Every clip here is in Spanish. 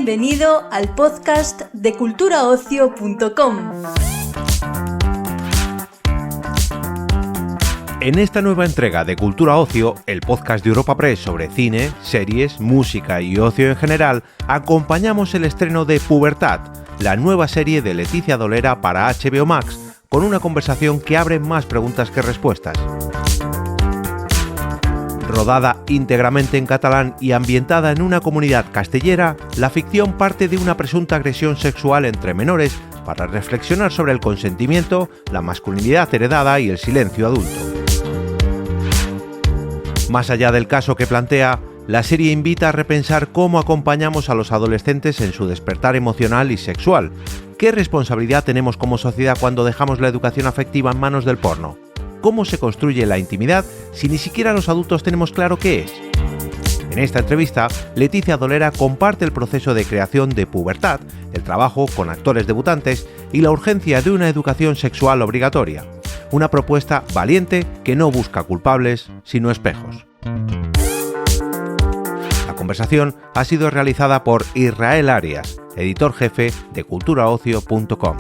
Bienvenido al podcast de culturaocio.com. En esta nueva entrega de Cultura Ocio, el podcast de Europa Press sobre cine, series, música y ocio en general, acompañamos el estreno de Pubertad, la nueva serie de Leticia Dolera para HBO Max, con una conversación que abre más preguntas que respuestas. Rodada íntegramente en catalán y ambientada en una comunidad castellera, la ficción parte de una presunta agresión sexual entre menores para reflexionar sobre el consentimiento, la masculinidad heredada y el silencio adulto. Más allá del caso que plantea, la serie invita a repensar cómo acompañamos a los adolescentes en su despertar emocional y sexual. ¿Qué responsabilidad tenemos como sociedad cuando dejamos la educación afectiva en manos del porno? ¿Cómo se construye la intimidad si ni siquiera los adultos tenemos claro qué es? En esta entrevista, Leticia Dolera comparte el proceso de creación de Pubertad, el trabajo con actores debutantes y la urgencia de una educación sexual obligatoria. Una propuesta valiente que no busca culpables, sino espejos. La conversación ha sido realizada por Israel Arias, editor jefe de culturaocio.com.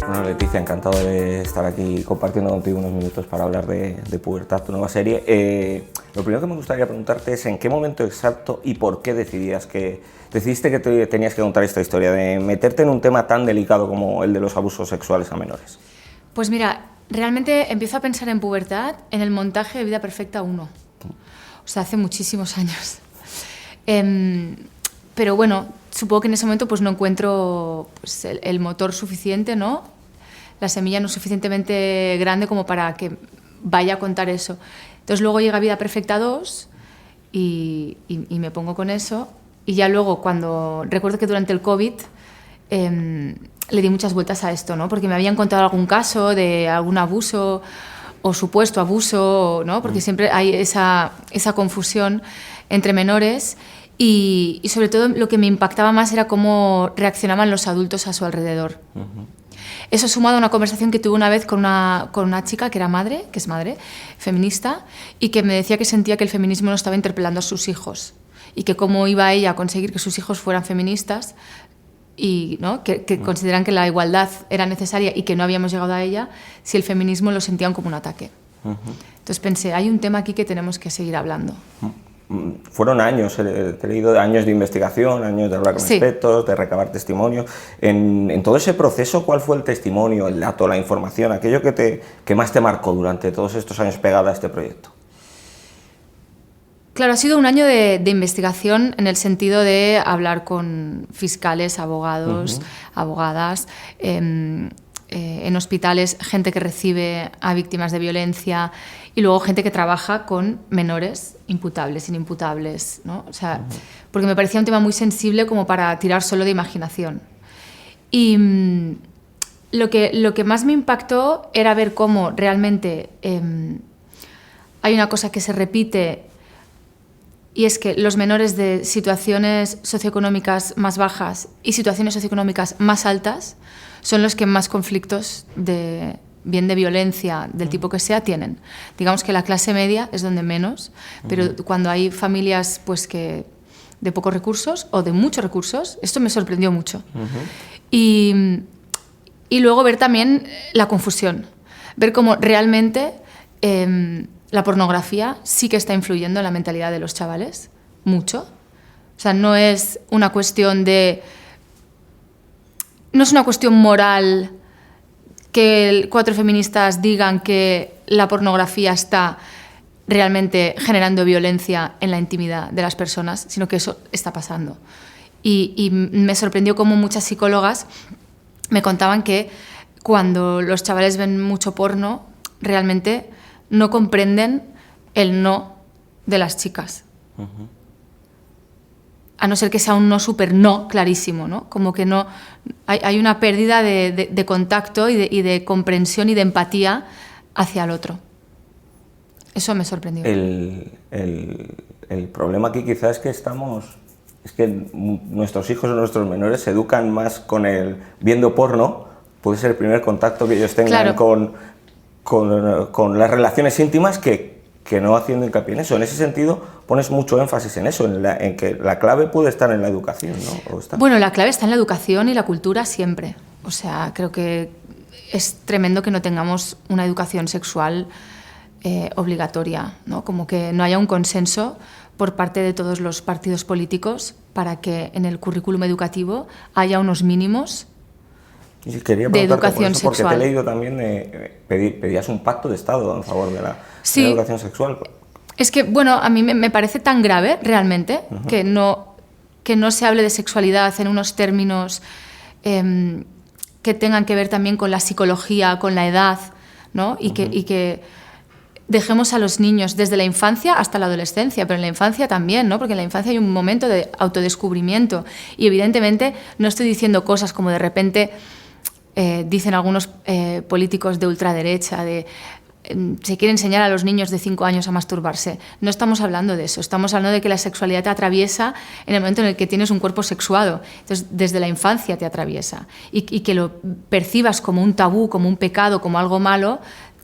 Bueno, Leticia, encantado de estar aquí compartiendo contigo unos minutos para hablar de Pubertad, tu nueva serie. Lo primero que me gustaría preguntarte es en qué momento exacto y por qué decidiste que tenías que contar esta historia, de meterte en un tema tan delicado como el de los abusos sexuales a menores. Pues mira, realmente empiezo a pensar en Pubertad en el montaje de Vida Perfecta 1. O sea, hace muchísimos años. Pero bueno, supongo que en ese momento pues no encuentro pues, el motor suficiente, ¿no? La semilla no es suficientemente grande como para que vaya a contar eso. Entonces luego llega Vida Perfecta 2 y me pongo con eso. Y ya luego, recuerdo que durante el COVID le di muchas vueltas a esto, ¿no? Porque me habían contado algún caso de algún abuso o supuesto abuso, ¿no? Porque siempre hay esa confusión entre menores. Y sobre todo lo que me impactaba más era cómo reaccionaban los adultos a su alrededor. Uh-huh. Eso sumado a una conversación que tuve una vez con una chica que es madre, feminista, y que me decía que sentía que el feminismo no estaba interpelando a sus hijos y que cómo iba ella a conseguir que sus hijos fueran feministas y ¿no? que consideran que la igualdad era necesaria y que no habíamos llegado a ella si el feminismo lo sentían como un ataque. Uh-huh. Entonces pensé, hay un tema aquí que tenemos que seguir hablando. Uh-huh. Fueron años, he leído años de investigación, años de hablar con expertos, de recabar testimonio. En todo ese proceso, ¿cuál fue el testimonio, el dato, la información, aquello que más te marcó durante todos estos años pegada a este proyecto? Claro, ha sido un año de investigación en el sentido de hablar con fiscales, abogados, abogadas, en hospitales, gente que recibe a víctimas de violencia y luego gente que trabaja con menores imputables, inimputables, ¿no? O sea, porque me parecía un tema muy sensible como para tirar solo de imaginación. Y lo que más me impactó era ver cómo realmente hay una cosa que se repite y es que los menores de situaciones socioeconómicas más bajas y situaciones socioeconómicas más altas son los que más conflictos de violencia del tipo que sea tienen. Digamos que la clase media es donde menos, pero cuando hay familias pues que de pocos recursos o de muchos recursos, esto me sorprendió mucho. Y luego ver también la confusión, ver cómo realmente la pornografía sí que está influyendo en la mentalidad de los chavales, mucho. O sea, no es una cuestión moral que 4 feministas digan que la pornografía está realmente generando violencia en la intimidad de las personas, sino que eso está pasando. Y me sorprendió cómo muchas psicólogas me contaban que cuando los chavales ven mucho porno, realmente no comprenden el no de las chicas. Uh-huh. A no ser que sea un no súper no clarísimo, ¿no? Como que no hay una pérdida de contacto y de comprensión y de empatía hacia el otro. Eso me sorprendió. El problema aquí quizás es que nuestros hijos o nuestros menores se educan más con el viendo porno, puede ser el primer contacto que ellos tengan con las relaciones íntimas que que no haciendo hincapié en eso. En ese sentido, pones mucho énfasis en eso, en que la clave puede estar en la educación, ¿no? Bueno, la clave está en la educación y la cultura siempre. O sea, creo que es tremendo que no tengamos una educación sexual obligatoria, ¿no? Como que no haya un consenso por parte de todos los partidos políticos para que en el currículum educativo haya unos mínimos de educación sexual. Porque te he leído también, pedías un pacto de Estado en favor de la educación sexual. Es que, bueno, a mí me parece tan grave realmente que no se hable de sexualidad en unos términos que tengan que ver también con la psicología, con la edad, ¿no? Y que dejemos a los niños desde la infancia hasta la adolescencia, pero en la infancia también, ¿no? Porque en la infancia hay un momento de autodescubrimiento y evidentemente no estoy diciendo cosas como de repente dicen algunos políticos de ultraderecha, se quiere enseñar a los niños de 5 años a masturbarse. No estamos hablando de eso, estamos hablando de que la sexualidad te atraviesa en el momento en el que tienes un cuerpo sexuado. Entonces, desde la infancia te atraviesa. Y que lo percibas como un tabú, como un pecado, como algo malo,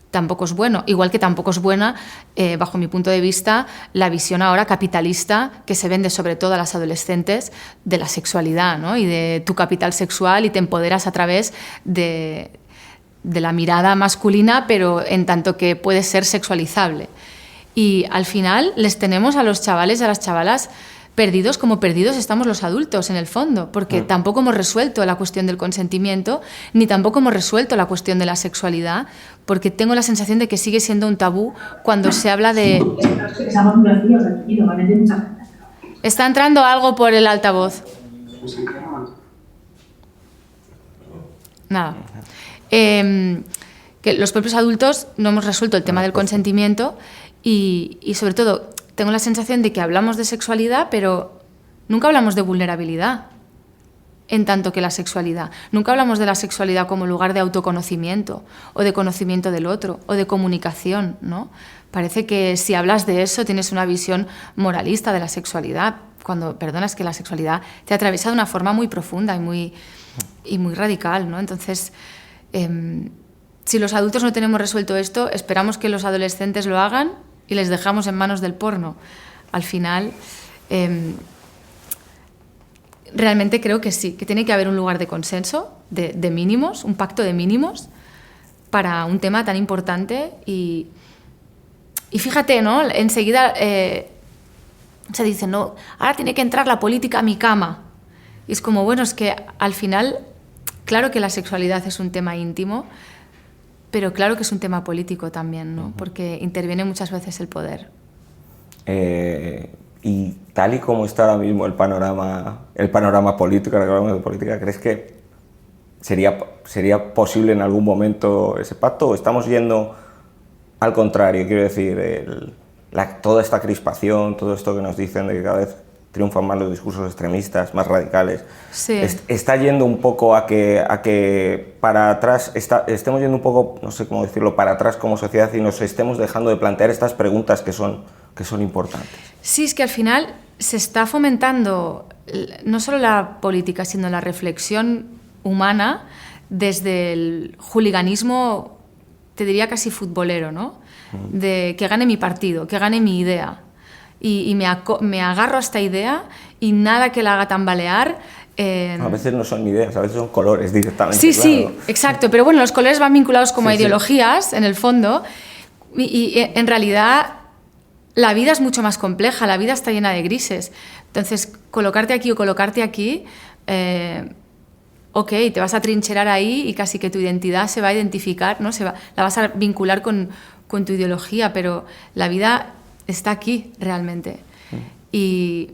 tampoco es bueno. Igual que tampoco es buena, bajo mi punto de vista, la visión ahora capitalista que se vende sobre todo a las adolescentes de la sexualidad, ¿no? Y de tu capital sexual, y te empoderas a través de la mirada masculina, pero en tanto que puede ser sexualizable. Y al final les tenemos a los chavales y a las chavalas perdidos como perdidos estamos los adultos, en el fondo, porque tampoco hemos resuelto la cuestión del consentimiento, ni tampoco hemos resuelto la cuestión de la sexualidad, porque tengo la sensación de que sigue siendo un tabú cuando se habla de... Está entrando algo por el altavoz. Nada. Que los propios adultos no hemos resuelto el tema del consentimiento y sobre todo tengo la sensación de que hablamos de sexualidad, pero nunca hablamos de vulnerabilidad en tanto que la sexualidad. Nunca hablamos de la sexualidad como lugar de autoconocimiento o de conocimiento del otro o de comunicación, ¿no? Parece que si hablas de eso tienes una visión moralista de la sexualidad, cuando, perdona, es que la sexualidad te atraviesa de una forma muy profunda y muy radical, ¿no? Entonces, si los adultos no tenemos resuelto esto, esperamos que los adolescentes lo hagan y les dejamos en manos del porno. Al final, realmente creo que sí, que tiene que haber un lugar de consenso, de mínimos, un pacto de mínimos para un tema tan importante. Y fíjate, ¿no? Enseguida se dice, no, ahora tiene que entrar la política a mi cama. Y es como, bueno, es que al final, claro que la sexualidad es un tema íntimo, pero claro que es un tema político también, ¿no? Porque interviene muchas veces el poder. Y tal y como está ahora mismo el panorama político, ahora que hablamos de política, ¿crees que sería posible en algún momento ese pacto? ¿O estamos yendo al contrario? Quiero decir, toda esta crispación, todo esto que nos dicen de que cada vez triunfan más los discursos extremistas, más radicales, sí. Está yendo un poco a que para atrás, estemos yendo un poco, no sé cómo decirlo, para atrás como sociedad y nos estemos dejando de plantear estas preguntas que son importantes. Sí, es que al final se está fomentando no solo la política, sino la reflexión humana desde el hooliganismo, te diría casi futbolero, ¿no? De que gane mi partido, que gane mi idea. Y me agarro a esta idea y nada que la haga tambalear. A veces no son ideas, a veces son colores directamente. Sí, claro. Sí, exacto. Pero bueno, los colores van vinculados como a ideologías, en el fondo. Y en realidad la vida es mucho más compleja, la vida está llena de grises. Entonces, colocarte aquí o colocarte aquí, ok, te vas a trincherar ahí y casi que tu identidad se va a identificar, ¿no? La vas a vincular con tu ideología, pero la vida está aquí realmente. Y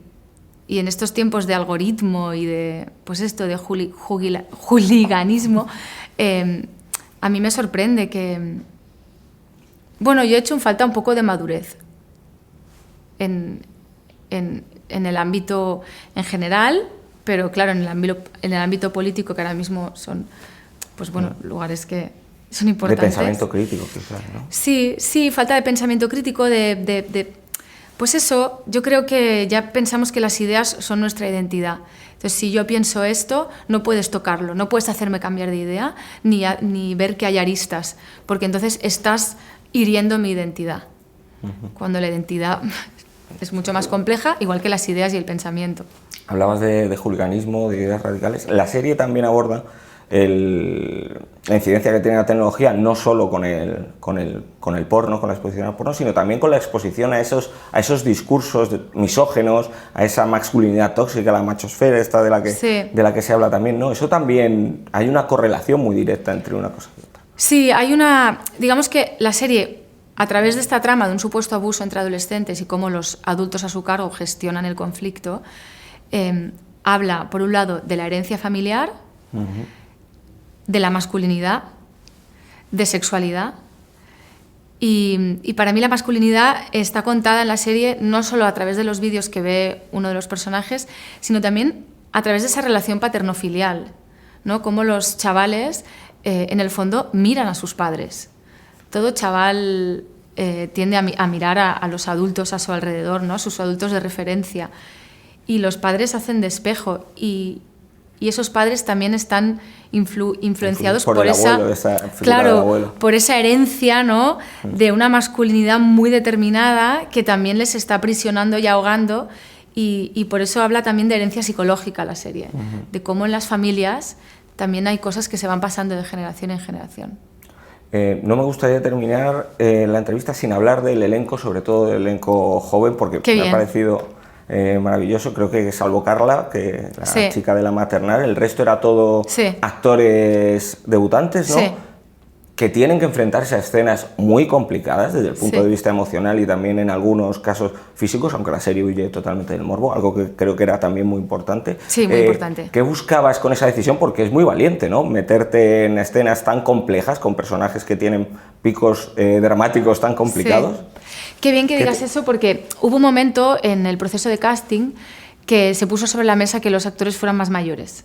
en estos tiempos de algoritmo y de, pues esto, de hooliganismo, a mí me sorprende que... Bueno, yo he hecho en falta un poco de madurez en el ámbito en general, pero claro, en el ámbito político, que ahora mismo son, pues bueno, lugares que son importantes. De pensamiento crítico, quizás, ¿no? Sí, falta de pensamiento crítico, pues eso, yo creo que ya pensamos que las ideas son nuestra identidad. Entonces, si yo pienso esto, no puedes tocarlo, no puedes hacerme cambiar de idea, ni ver que hay aristas, porque entonces estás hiriendo mi identidad. cuando la identidad es mucho más compleja, igual que las ideas y el pensamiento. Hablabas de hooliganismo, de ideas radicales. La serie también aborda la incidencia que tiene la tecnología, no solo con el porno, con la exposición al porno, sino también con la exposición a esos discursos misógenos, a esa masculinidad tóxica, la machosfera esta de la que se habla también, ¿no? Eso también, hay una correlación muy directa entre una cosa y otra. Sí, digamos que la serie, a través de esta trama de un supuesto abuso entre adolescentes y cómo los adultos a su cargo gestionan el conflicto, habla, por un lado, de la herencia familiar, de la masculinidad, de sexualidad. Y para mí la masculinidad está contada en la serie no solo a través de los vídeos que ve uno de los personajes, sino también a través de esa relación paterno-filial, ¿no? Cómo los chavales, en el fondo, miran a sus padres. Todo chaval tiende a mirar a los adultos a su alrededor, ¿no? A sus adultos de referencia. Y los padres hacen de espejo. Y esos padres también están influenciados por por esa herencia, ¿no? De una masculinidad muy determinada que también les está aprisionando y ahogando, y por eso habla también de herencia psicológica la serie, de cómo en las familias también hay cosas que se van pasando de generación en generación. No me gustaría terminar la entrevista sin hablar del elenco, sobre todo del elenco joven, porque me ha parecido maravilloso. Creo que salvo Carla, que la chica de la maternal, el resto era todo actores debutantes, ¿no? Sí. Que tienen que enfrentarse a escenas muy complicadas desde el punto de vista emocional y también en algunos casos físicos, aunque la serie huye totalmente del morbo, algo que creo que era también muy importante. Sí, muy importante. ¿Qué buscabas con esa decisión? Porque es muy valiente, ¿no? Meterte en escenas tan complejas con personajes que tienen picos dramáticos tan complicados. Sí. Qué bien que digas eso, porque hubo un momento en el proceso de casting que se puso sobre la mesa que los actores fueran más mayores.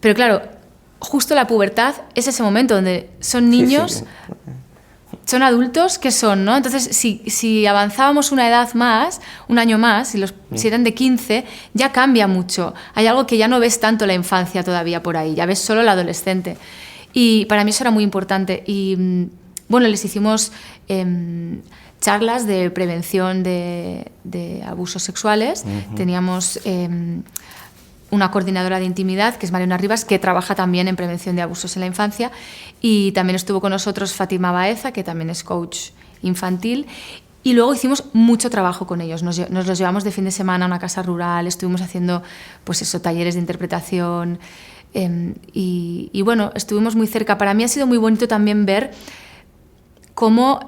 Pero claro, justo la pubertad es ese momento donde son niños, son adultos que son, ¿no? Entonces, si avanzábamos una edad más, un año más, si eran de 15, ya cambia mucho. Hay algo que ya no ves tanto la infancia todavía por ahí, ya ves solo la adolescente. Y para mí eso era muy importante. Y bueno, les hicimos charlas de prevención de abusos sexuales. Teníamos una coordinadora de intimidad, que es Mariona Rivas, que trabaja también en prevención de abusos en la infancia, y también estuvo con nosotros Fátima Baeza, que también es coach infantil, y luego hicimos mucho trabajo con ellos. Nos los llevamos de fin de semana a una casa rural, estuvimos haciendo pues eso, talleres de interpretación, y bueno, estuvimos muy cerca. Para mí ha sido muy bonito también ver cómo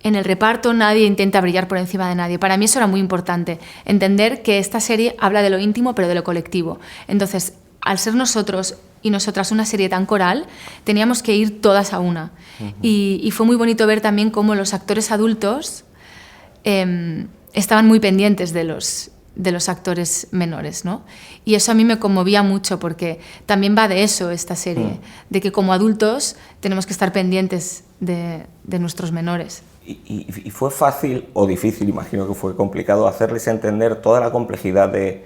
en el reparto nadie intenta brillar por encima de nadie. Para mí eso era muy importante, entender que esta serie habla de lo íntimo pero de lo colectivo. Entonces, al ser nosotros y nosotras una serie tan coral, teníamos que ir todas a una. Y fue muy bonito ver también cómo los actores adultos estaban muy pendientes de los actores menores, ¿no? Y eso a mí me conmovía mucho, porque también va de eso esta serie, de que como adultos tenemos que estar pendientes de nuestros menores. ¿Y fue fácil o difícil, imagino que fue complicado, hacerles entender toda la complejidad de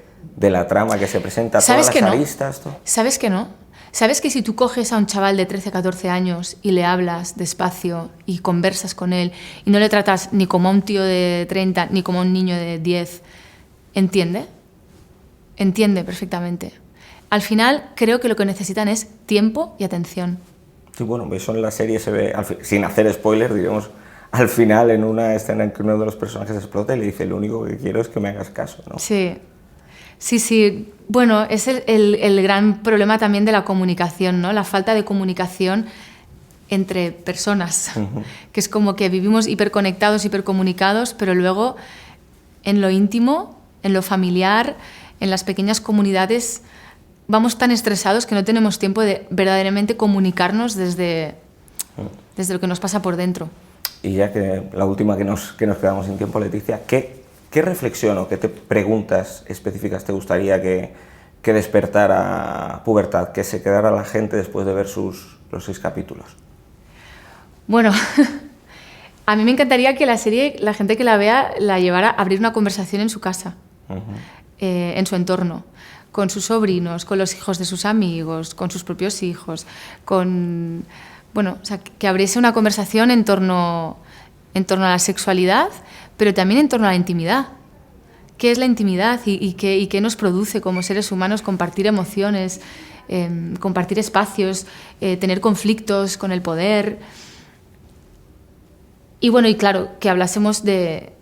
la trama que se presenta, todas las aristas? ¿Sabes que no? ¿Sabes que si tú coges a un chaval de 13, 14 años y le hablas despacio y conversas con él y no le tratas ni como a un tío de 30 ni como a un niño de 10, ¿entiende? Entiende perfectamente. Al final creo que lo que necesitan es tiempo y atención. Sí, bueno, eso en la serie se ve, sin hacer spoiler, digamos, al final en una escena en que uno de los personajes explota y le dice: lo único que quiero es que me hagas caso, ¿no? Sí. Bueno, es el gran problema también de la comunicación, ¿no? La falta de comunicación entre personas, que es como que vivimos hiperconectados, hipercomunicados, pero luego en lo íntimo, en lo familiar, en las pequeñas comunidades, vamos tan estresados que no tenemos tiempo de verdaderamente comunicarnos desde lo que nos pasa por dentro. Y ya que la última que nos quedamos sin tiempo, Leticia, ¿qué reflexión o qué preguntas específicas te gustaría que despertara Pubertad, que se quedara la gente después de ver los 6 capítulos? Bueno, a mí me encantaría que la serie, la gente que la vea, la llevara a abrir una conversación en su casa, en su entorno, con sus sobrinos, con los hijos de sus amigos, con sus propios hijos, con bueno, o sea, que abriese una conversación en torno a la sexualidad, pero también en torno a la intimidad. ¿Qué es la intimidad y qué nos produce como seres humanos compartir emociones, compartir espacios, tener conflictos con el poder? Y bueno, y claro, que hablásemos de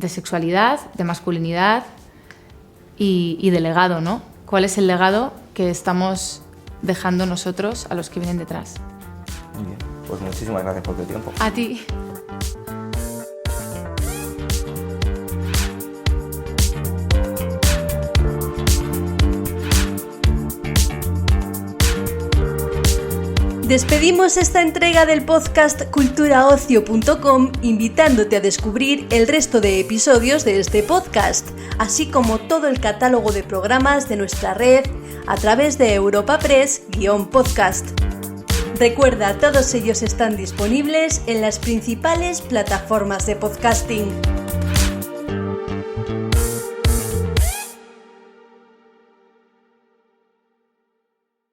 sexualidad, de masculinidad y de legado, ¿no? ¿Cuál es el legado que estamos dejando nosotros a los que vienen detrás? Muy bien, pues muchísimas gracias por tu tiempo. A ti. Despedimos esta entrega del podcast culturaocio.com invitándote a descubrir el resto de episodios de este podcast, así como todo el catálogo de programas de nuestra red a través de Europa Press-podcast. Recuerda, todos ellos están disponibles en las principales plataformas de podcasting.